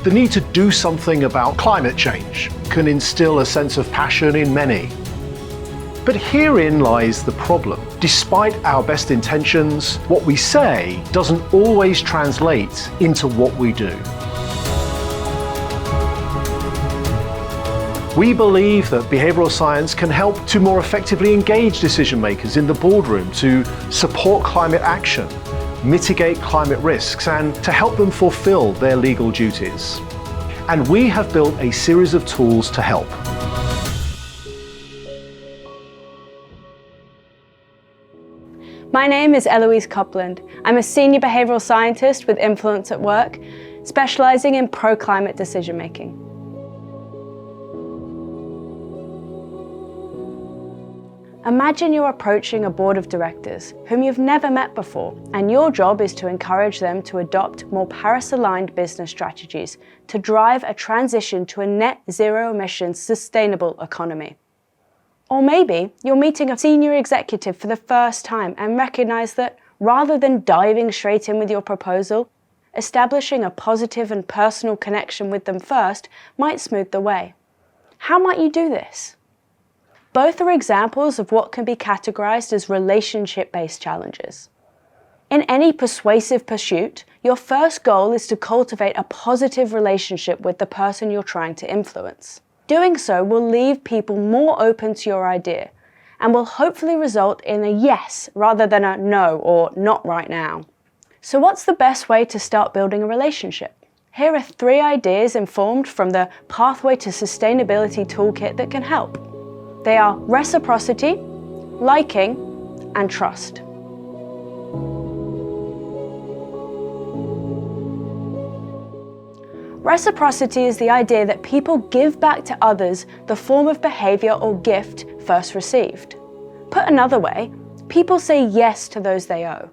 The need to do something about climate change can instill a sense of passion in many. But herein lies the problem. Despite our best intentions, what we say doesn't always translate into what we do. We believe that behavioral science can help to more effectively engage decision makers in the boardroom to support climate action, mitigate climate risks, and to help them fulfill their legal duties. And we have built a series of tools to help. My name is Eloise Copland. I'm a senior behavioral scientist with Influence at Work, specializing in pro-climate decision-making. Imagine you're approaching a board of directors whom you've never met before, and your job is to encourage them to adopt more Paris-aligned business strategies to drive a transition to a net zero emissions sustainable economy. Or maybe you're meeting a senior executive for the first time and recognize that rather than diving straight in with your proposal, establishing a positive and personal connection with them first might smooth the way. How might you do this? Both are examples of what can be categorized as relationship-based challenges. In any persuasive pursuit, your first goal is to cultivate a positive relationship with the person you're trying to influence. Doing so will leave people more open to your idea and will hopefully result in a yes rather than a no or not right now. So what's the best way to start building a relationship? Here are 3 ideas informed from the Pathway to Sustainability Toolkit that can help. They are reciprocity, liking, and trust. Reciprocity is the idea that people give back to others the form of behavior or gift first received. Put another way, people say yes to those they owe.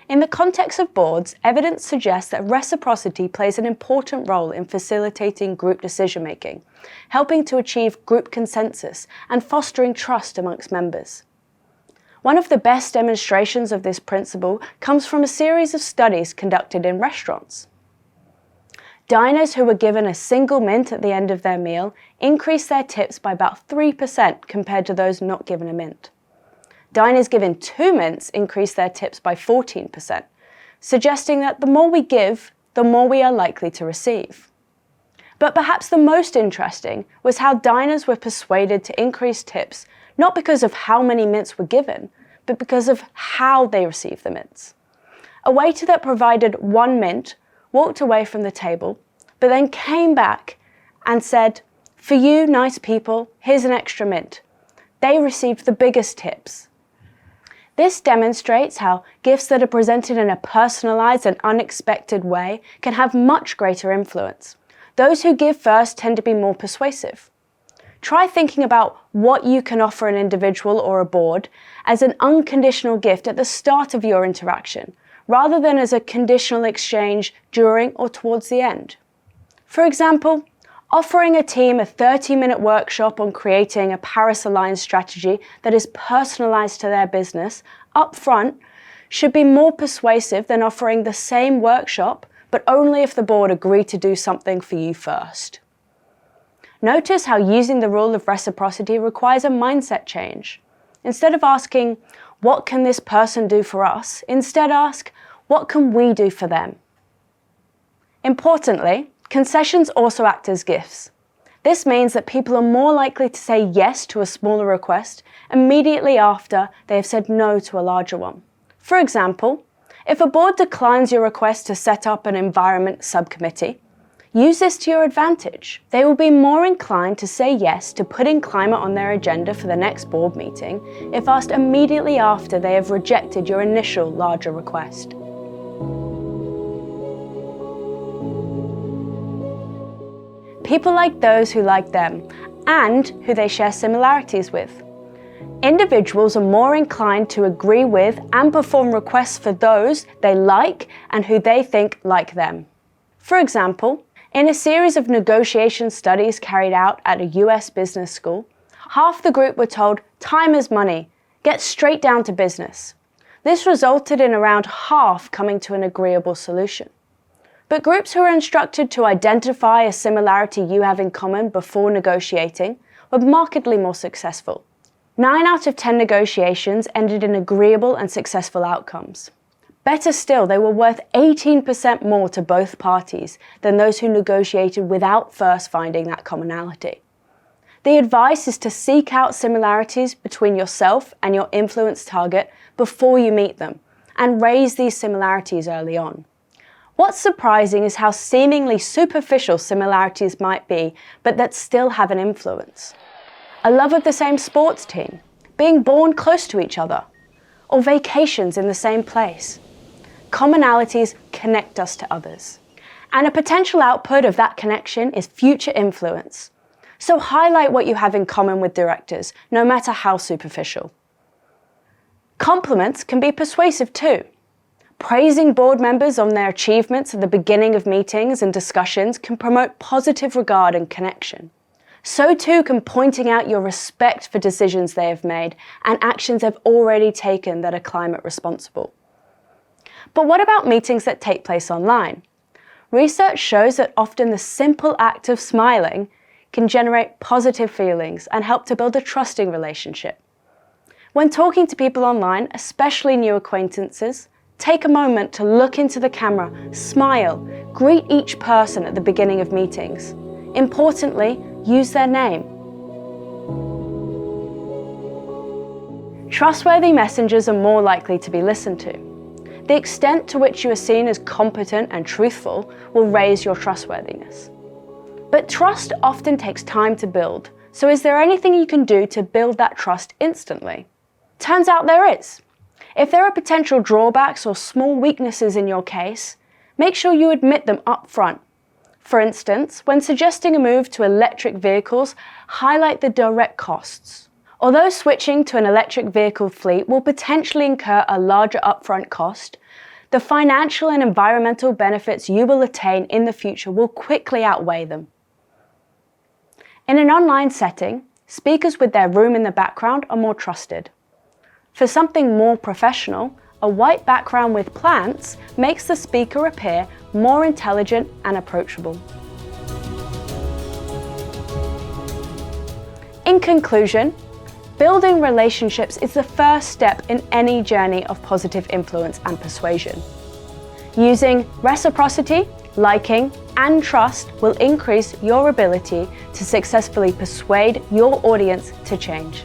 In the context of boards, evidence suggests that reciprocity plays an important role in facilitating group decision-making, helping to achieve group consensus and fostering trust amongst members. One of the best demonstrations of this principle comes from a series of studies conducted in restaurants. Diners who were given a single mint at the end of their meal increased their tips by about 3% compared to those not given a mint. Diners given 2 mints increased their tips by 14%, suggesting that the more we give, the more we are likely to receive. But perhaps the most interesting was how diners were persuaded to increase tips not because of how many mints were given, but because of how they received the mints. A waiter that provided 1 mint walked away from the table, but then came back and said, "For you, nice people, here's an extra mint." They received the biggest tips. This demonstrates how gifts that are presented in a personalized and unexpected way can have much greater influence. Those who give first tend to be more persuasive. Try thinking about what you can offer an individual or a board as an unconditional gift at the start of your interaction, rather than as a conditional exchange during or towards the end. For example, offering a team a 30-minute workshop on creating a Paris-aligned strategy that is personalized to their business up front should be more persuasive than offering the same workshop, but only if the board agree to do something for you first. Notice how using the rule of reciprocity requires a mindset change. Instead of asking, "What can this person do for us?" instead ask, "What can we do for them?" Importantly, concessions also act as gifts. This means that people are more likely to say yes to a smaller request immediately after they have said no to a larger one. For example, if a board declines your request to set up an environment subcommittee, use this to your advantage. They will be more inclined to say yes to putting climate on their agenda for the next board meeting if asked immediately after they have rejected your initial larger request. People like those who like them and who they share similarities with. Individuals are more inclined to agree with and perform requests for those they like and who they think like them. For example, in a series of negotiation studies carried out at a US business school, half the group were told, "Time is money, get straight down to business." This resulted in around half coming to an agreeable solution. But groups who are instructed to identify a similarity you have in common before negotiating were markedly more successful. 9 out of 10 negotiations ended in agreeable and successful outcomes. Better still, they were worth 18% more to both parties than those who negotiated without first finding that commonality. The advice is to seek out similarities between yourself and your influence target before you meet them, and raise these similarities early on. What's surprising is how seemingly superficial similarities might be, but that still have an influence. A love of the same sports team, being born close to each other, or vacations in the same place. Commonalities connect us to others, and a potential output of that connection is future influence. So highlight what you have in common with directors, no matter how superficial. Compliments can be persuasive too. Praising board members on their achievements at the beginning of meetings and discussions can promote positive regard and connection. So too can pointing out your respect for decisions they have made and actions they've already taken that are climate responsible. But what about meetings that take place online? Research shows that often the simple act of smiling can generate positive feelings and help to build a trusting relationship. When talking to people online, especially new acquaintances, take a moment to look into the camera, smile, greet each person at the beginning of meetings. Importantly, use their name. Trustworthy messengers are more likely to be listened to. The extent to which you are seen as competent and truthful will raise your trustworthiness. But trust often takes time to build, so is there anything you can do to build that trust instantly? Turns out there is. If there are potential drawbacks or small weaknesses in your case, make sure you admit them up front. For instance, when suggesting a move to electric vehicles, highlight the direct costs. Although switching to an electric vehicle fleet will potentially incur a larger upfront cost, the financial and environmental benefits you will attain in the future will quickly outweigh them. In an online setting, speakers with their room in the background are more trusted. For something more professional, a white background with plants makes the speaker appear more intelligent and approachable. In conclusion, building relationships is the first step in any journey of positive influence and persuasion. Using reciprocity, liking, and trust will increase your ability to successfully persuade your audience to change.